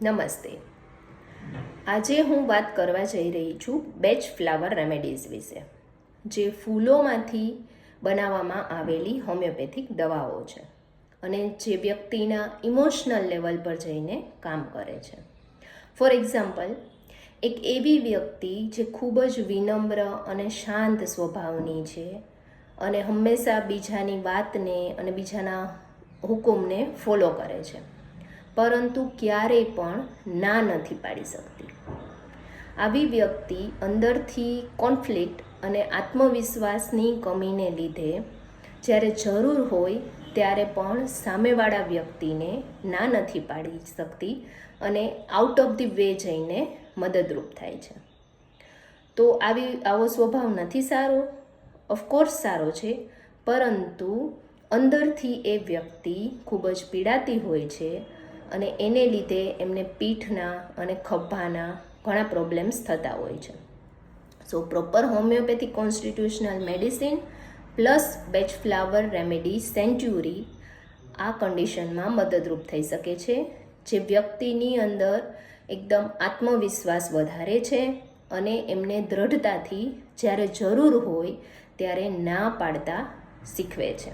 નમસ્તે. આજે હું વાત કરવા જઈ રહી છું બેચ ફ્લાવર રેમેડીઝ વિશે, જે ફૂલોમાંથી બનાવવામાં આવેલી હોમિયોપેથિક દવાઓ છે અને જે વ્યક્તિના ઇમોશનલ લેવલ પર જઈને કામ કરે છે. ફોર એક્ઝામ્પલ, એક એવી વ્યક્તિ જે ખૂબ જ વિનમ્ર અને શાંત સ્વભાવની છે અને હંમેશા બીજાની વાતને અને બીજાના હુકુમને ફોલો કરે છે, પરંતુ ક્યારેય પણ ના નથી પાડી શકતી. આવી વ્યક્તિ અંદરથી કોન્ફ્લિક્ટ અને આત્મવિશ્વાસની કમીને લીધે જ્યારે જરૂર હોય ત્યારે પણ સામેવાળા વ્યક્તિને ના નથી પાડી શકતી અને આઉટ ઓફ ધી વે જઈને મદદરૂપ થાય છે. તો આવો સ્વભાવ નથી સારો? ઓફકોર્સ સારો છે, પરંતુ અંદરથી એ વ્યક્તિ ખૂબ જ પીડાતી હોય છે અને એને લીધે એમને પીઠના અને ખભાના ઘણા પ્રોબ્લેમ્સ થતા હોય છે. So proper homoeopathic constitutional medicine plus Bach flower remedy century આ કન્ડિશનમાં મદદરૂપ થઈ શકે છે, જે વ્યક્તિની અંદર એકદમ આત્મવિશ્વાસ વધારે છે અને એમને દ્રઢતાથી જ્યારે જરૂર હોય ત્યારે ના પાડતા શીખવે છે.